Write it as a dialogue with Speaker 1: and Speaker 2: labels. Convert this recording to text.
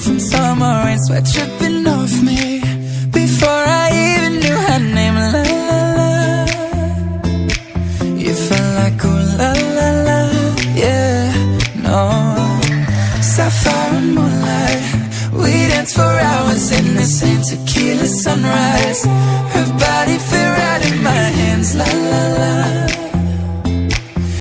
Speaker 1: From summer rain, sweat dripping off me before I even knew her name. La la la, you felt like ooh la la la, yeah, no. Sapphire and moonlight, we danced for hours in the same tequila sunrise. Her body fit right in my hands, la la la.